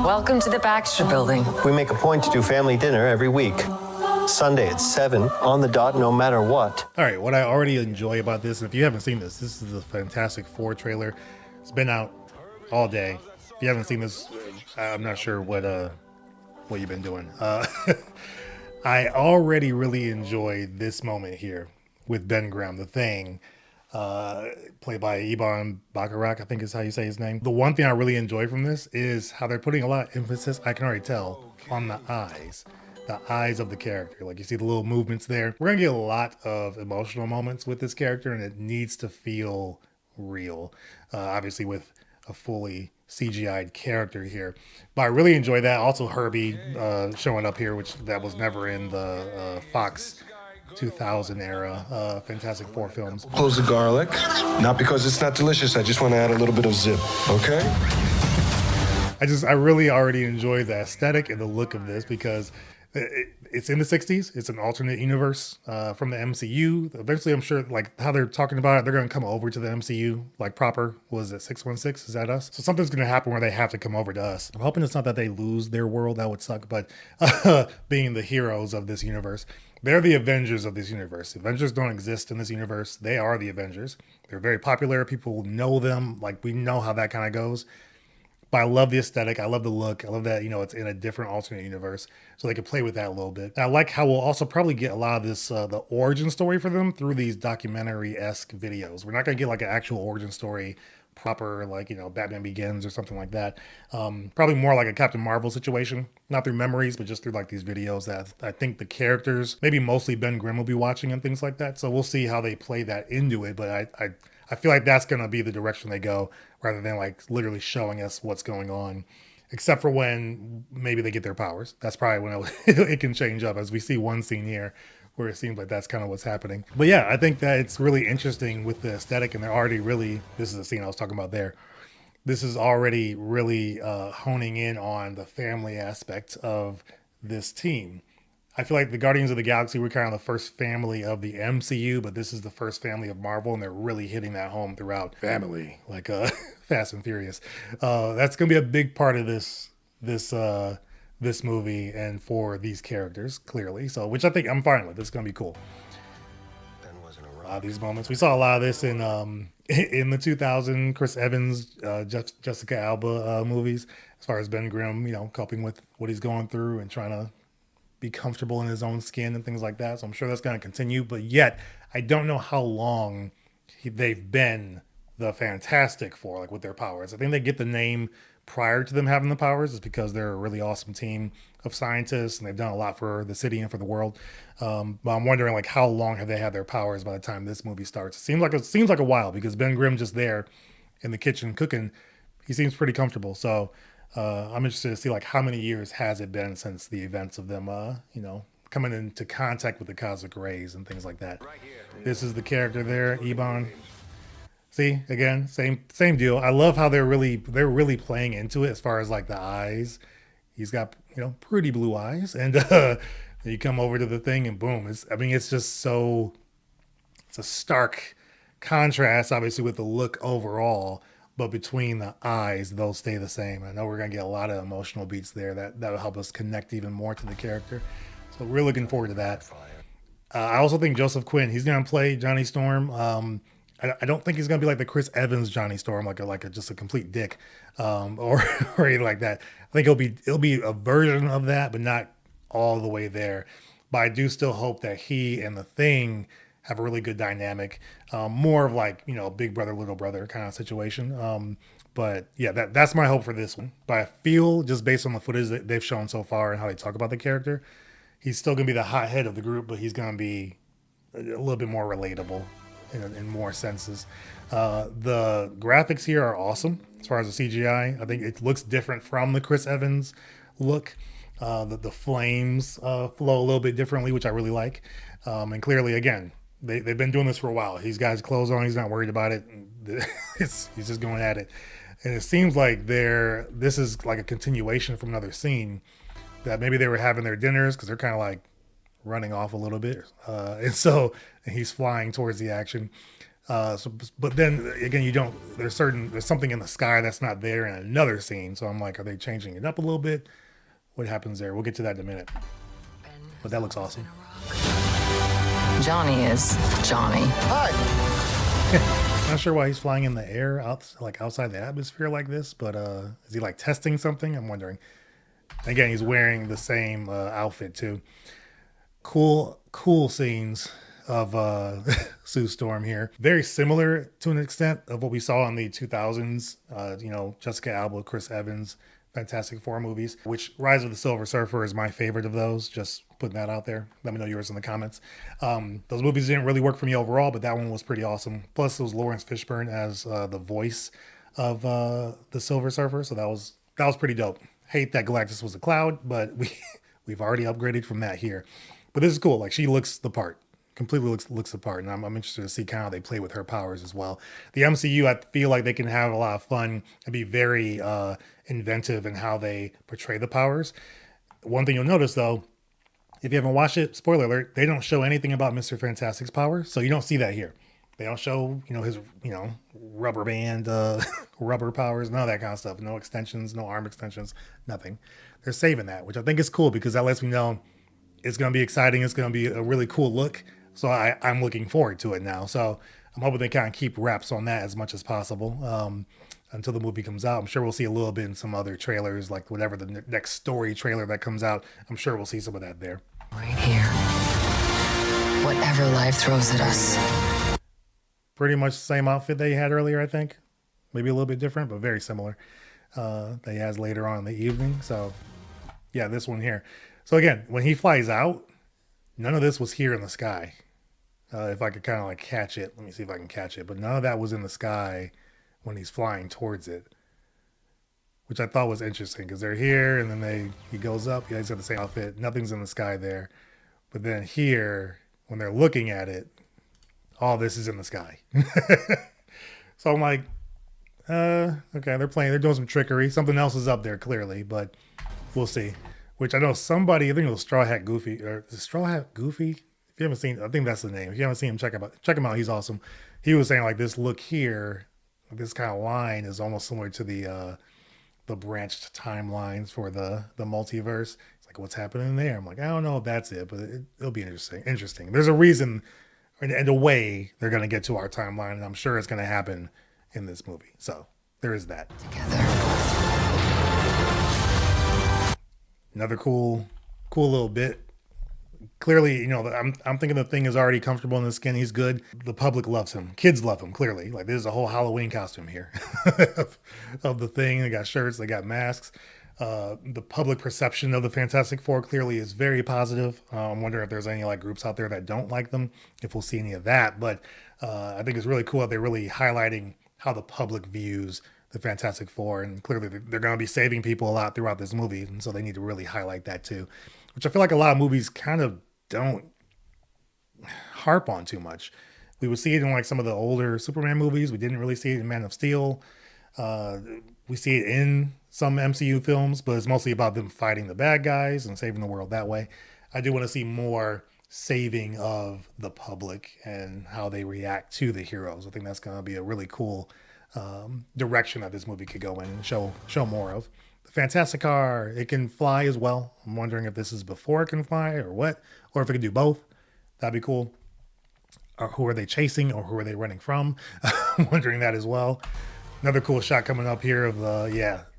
Welcome to the Baxter Building. We make a point to do family dinner every week. Sunday at 7 on the dot, no matter what. All right, what I already enjoy about this, and if you haven't seen this is the Fantastic Four trailer. It's been out all day. If you haven't seen this, I'm not sure what you've been doing. I already really enjoy this moment here with Ben Grimm, the Thing, played by Ebon Bachrach, I think is how you say his name. The one thing I really enjoy from this is how they're putting a lot of emphasis, I can already tell, on the eyes. The eyes of the character. Like, you see the little movements there. We're gonna get a lot of emotional moments with this character, and it needs to feel real. Obviously with a fully CGI'd character here. But I really enjoy that. Also Herbie showing up here, which that was never in the Fox 2000 era Fantastic Four films. Close the garlic. Not because it's not delicious. I just want to add a little bit of zip, okay? I really already enjoy the aesthetic and the look of this because it's in the 60s. It's an alternate universe from the MCU. Eventually, I'm sure, like how they're talking about it, they're going to come over to the MCU, like proper. Was it 616? Is that us? So something's going to happen where they have to come over to us. I'm hoping it's not that they lose their world. That would suck. But being the heroes of this universe, they're the Avengers of this universe. Avengers don't exist in this universe. They are the Avengers. They're very popular. People know them. Like, we know how that kind of goes. But I love the aesthetic. I love the look. I love that, it's in a different alternate universe. So they can play with that a little bit. And I like how we'll also probably get a lot of this, the origin story for them through these documentary-esque videos. We're not going to get like an actual origin story proper, like, Batman Begins or something like that. Probably more like a Captain Marvel situation. Not through memories, but just through like these videos that I think the characters, maybe mostly Ben Grimm, will be watching and things like that. So we'll see how they play that into it. But I feel like that's going to be the direction they go, rather than like literally showing us what's going on, except for when maybe they get their powers. That's probably when it can change up, as we see one scene here where it seems like that's kind of what's happening. But yeah, I think that it's really interesting with the aesthetic, and they're already really, this is the scene I was talking about there. This is already really honing in on the family aspect of this team. I feel like the Guardians of the Galaxy were kind of the first family of the MCU, but this is the first family of Marvel, and they're really hitting that home throughout family, like Fast and Furious. That's going to be a big part of this movie and for these characters, clearly. So, which I think I'm fine with. It's going to be cool. A lot of these moments. We saw a lot of this in the 2000 Chris Evans, Jessica Alba movies, as far as Ben Grimm, coping with what he's going through and trying to be comfortable in his own skin and things like that. So I'm sure that's going to continue, but yet I don't know how long they've been the Fantastic Four, like with their powers. I think they get the name prior to them having the powers is because they're a really awesome team of scientists and they've done a lot for the city and for the world. But I'm wondering, like, how long have they had their powers by the time this movie starts? It seems like a while, because Ben Grimm just there in the kitchen cooking, he seems pretty comfortable. So I'm interested to see like how many years has it been since the events of them, coming into contact with the cosmic rays and things like that. This is the character there, Ebon. See, again, same deal. I love how they're really playing into it as far as like the eyes. He's got pretty blue eyes, and you come over to the Thing, and boom! It's just so, it's a stark contrast, obviously, with the look overall. But between the eyes, they'll stay the same. I know we're going to get a lot of emotional beats there that'll help us connect even more to the character. So we're looking forward to that. I also think Joseph Quinn, he's going to play Johnny Storm. I don't think he's going to be like the Chris Evans Johnny Storm, just a complete dick, or anything like that. I think it'll be a version of that, but not all the way there. But I do still hope that he and the Thing have a really good dynamic, more of like, big brother, little brother kind of situation. But yeah, that's my hope for this one. But I feel, just based on the footage that they've shown so far and how they talk about the character, he's still going to be the hothead of the group, but he's going to be a little bit more relatable in more senses. The graphics here are awesome as far as the CGI. I think it looks different from the Chris Evans look. The flames flow a little bit differently, which I really like. And clearly, again, they've been doing this for a while. He's got his clothes on. He's not worried about it. He's just going at it. And it seems like this is like a continuation from another scene that maybe they were having their dinners, because they're kind of like running off a little bit. And so he's flying towards the action. But then again, there's something in the sky that's not there in another scene. So I'm like, are they changing it up a little bit? What happens there? We'll get to that in a minute. But that looks awesome. Johnny is Johnny. Not sure why he's flying in the air outside the atmosphere like this, but is he like testing something? I'm wondering. Again, he's wearing the same outfit too. Cool scenes of Sue Storm here. Very similar to an extent of what we saw in the 2000s. Jessica Alba, Chris Evans, Fantastic Four movies, which Rise of the Silver Surfer is my favorite of those. Just putting that out there. Let me know yours in the comments. Those movies didn't really work for me overall, but that one was pretty awesome. Plus, it was Lawrence Fishburne as the voice of the Silver Surfer, so that was pretty dope. Hate that Galactus was a cloud, but we've already upgraded from that here. But this is cool. Like, she looks the part. Completely looks the part, and I'm interested to see kind of how they play with her powers as well. The MCU, I feel like they can have a lot of fun and be very inventive in how they portray the powers. One thing you'll notice, though, if you haven't watched it, spoiler alert, they don't show anything about Mr. Fantastic's powers, so you don't see that here. They don't show, his, rubber band, rubber powers, none of that kind of stuff. No extensions, no arm extensions, nothing. They're saving that, which I think is cool because that lets me know it's going to be exciting. It's going to be a really cool look. So I'm looking forward to it now. So I'm hoping they kind of keep wraps on that as much as possible until the movie comes out. I'm sure we'll see a little bit in some other trailers, like whatever the next story trailer that comes out. I'm sure we'll see some of that there. Right here. Whatever life throws at us. Pretty much the same outfit they had earlier, I think. Maybe a little bit different, but very similar. That he has later on in the evening. So yeah, this one here. So again, when he flies out, none of this was here in the sky. If I could kind of like catch it. Let me see if I can catch it. But none of that was in the sky when he's flying towards it. Which I thought was interesting because they're here and then he goes up. Yeah, he's got the same outfit. Nothing's in the sky there. But then here, when they're looking at it, all this is in the sky. So I'm like, okay, they're doing some trickery. Something else is up there clearly, but we'll see. Which I know somebody, I think it was Straw Hat Goofy, or is it Straw Hat Goofy? If you haven't seen, I think that's the name. If you haven't seen him, check him out. He's awesome. He was saying like this look here, this kind of line is almost similar to the branched timelines for the multiverse. It's like, what's happening there? I'm like, I don't know if that's it, but it'll be interesting. There's a reason and a way they're going to get to our timeline, and I'm sure it's going to happen in this movie. So there is that. Together. Another cool little bit. Clearly, I'm thinking the Thing is already comfortable in the skin. He's good. The public loves him. Kids love him, clearly. Like, there's a whole Halloween costume here of the Thing. They got shirts, they got masks. The public perception of the Fantastic Four clearly is very positive. I'm wondering if there's any like groups out there that don't like them, if we'll see any of that. But I think it's really cool that they're really highlighting how the public views the Fantastic Four, and clearly they're going to be saving people a lot throughout this movie, and so they need to really highlight that too, which I feel like a lot of movies kind of don't harp on too much. We would see it in like some of the older Superman movies. We didn't really see it in Man of Steel. We see it in some MCU films, but it's mostly about them fighting the bad guys and saving the world that way. I do want to see more saving of the public and how they react to the heroes. I think that's going to be a really cool direction that this movie could go in and show more of. The Fantastic Car, it can fly as well. I'm wondering if this is before it can fly or what, or if it can do both. That'd be cool. Or who are they chasing, or who are they running from? I'm wondering that as well. Another cool shot coming up here of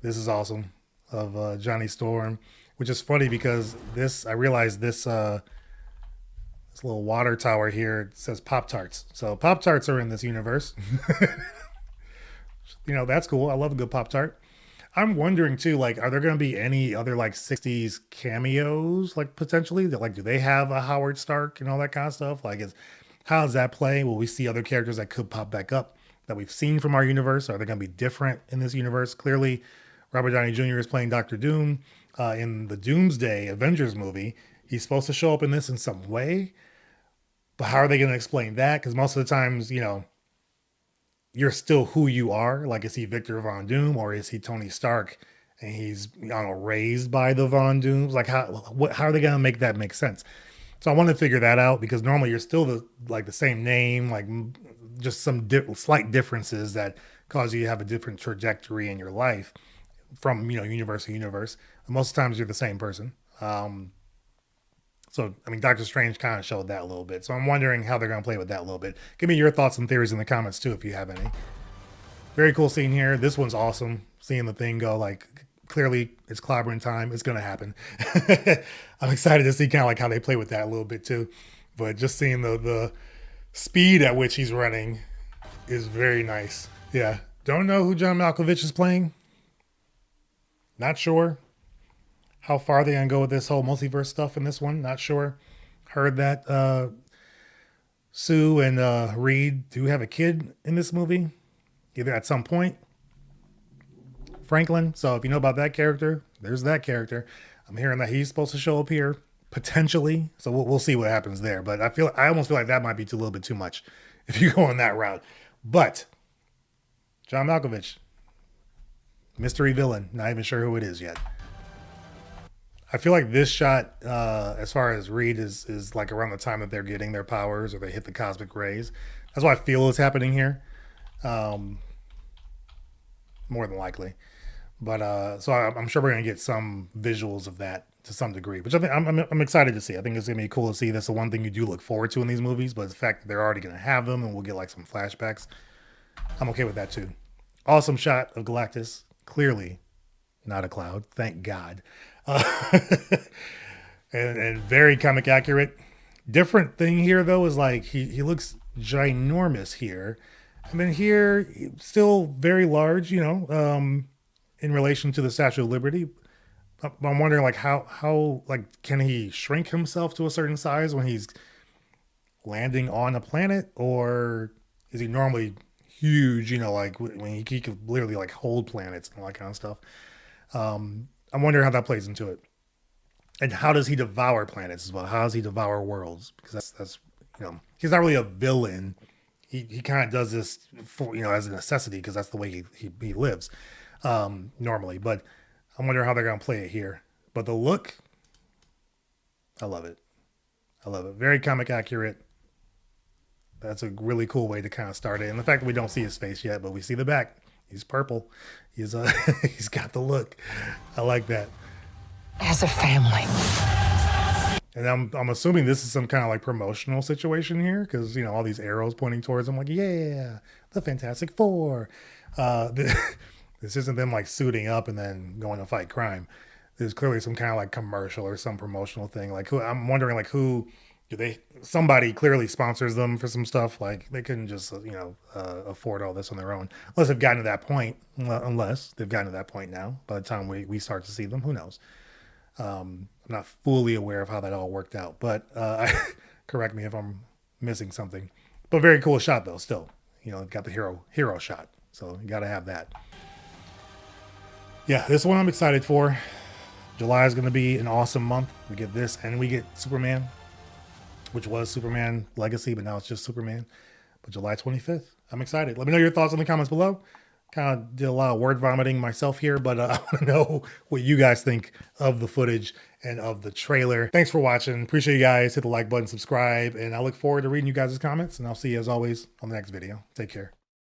this is awesome, of Johnny Storm, which is funny because I realized this little water tower here says Pop-Tarts. So Pop-Tarts are in this universe. That's cool. I love a good Pop-Tart. I'm wondering too, like, are there going to be any other like 60s cameos, like potentially that, like, do they have a Howard Stark and all that kind of stuff? Like, how does that play? Will we see other characters that could pop back up that we've seen from our universe? Are they going to be different in this universe? Clearly, Robert Downey Jr. is playing Dr. Doom in the Doomsday Avengers movie. He's supposed to show up in this in some way, but how are they going to explain that? Because most of the times, you're still who you are. Like, is he Victor Von Doom, or is he Tony Stark and he's raised by the Von Dooms? Like, how are they going to make that make sense? So I want to figure that out, because normally you're still the same name, like just some slight differences that cause you to have a different trajectory in your life from, universe to universe. And most times you're the same person. So, I mean, Doctor Strange kind of showed that a little bit. So I'm wondering how they're going to play with that a little bit. Give me your thoughts and theories in the comments too, if you have any. Very cool scene here. This one's awesome. Seeing the thing go, like, clearly it's clobbering time. It's going to happen. I'm excited to see kind of like how they play with that a little bit too. But just seeing the speed at which he's running is very nice. Yeah. Don't know who John Malkovich is playing. Not sure. How far they're going to go with this whole multiverse stuff in this one, not sure. Heard that Sue and Reed do have a kid in this movie, either at some point. Franklin. So if you know about that character, there's that character. I'm hearing that he's supposed to show up here, potentially. So we'll see what happens there. But I almost feel like that might be a little bit too much if you go on that route. But John Malkovich, mystery villain, not even sure who it is yet. I feel like this shot, as far as Reed, is like around the time that they're getting their powers or they hit the cosmic rays. That's what I feel is happening here. More than likely. But so I'm sure we're going to get some visuals of that to some degree, which I think I'm excited to see. I think it's going to be cool to see. That's the one thing you do look forward to in these movies, but the fact that they're already going to have them and we'll get like some flashbacks, I'm okay with that too. Awesome shot of Galactus. Clearly not a cloud. Thank God. And very comic accurate. Different thing here though is like he looks ginormous here, and then here still very large, in relation to the Statue of Liberty. I'm wondering like how like can he shrink himself to a certain size when he's landing on a planet, or is he normally huge? Like when he could literally like hold planets and all that kind of stuff. I'm wondering how that plays into it. And how does he devour planets as well? How does he devour worlds? Because that's he's not really a villain. He kind of does this for, as a necessity because that's the way he lives normally. But I wonder how they're going to play it here. But the look, I love it. I love it. Very comic accurate. That's a really cool way to kind of start it. And the fact that we don't see his face yet, but we see the back. He's purple. He's he's got the look. I like that. As a family. And I'm assuming this is some kind of like promotional situation here because all these arrows pointing towards him, like, yeah, the Fantastic Four. This isn't them like suiting up and then going to fight crime. There's clearly some kind of like commercial or some promotional thing. Like I'm wondering like who. Somebody clearly sponsors them for some stuff. Like they couldn't just, afford all this on their own unless they've gotten to that point, unless they've gotten to that point now, by the time we start to see them, who knows? I'm not fully aware of how that all worked out, but, correct me if I'm missing something, but very cool shot though. Still, got the hero shot. So you got to have that. Yeah. This one I'm excited for. July is going to be an awesome month. We get this and we get Superman, which was Superman Legacy, but now it's just Superman. But July 25th, I'm excited. Let me know your thoughts in the comments below. Kind of did a lot of word vomiting myself here, but I want to know what you guys think of the footage and of the trailer. Thanks for watching. Appreciate you guys. Hit the like button, subscribe, and I look forward to reading you guys' comments, and I'll see you as always on the next video. Take care.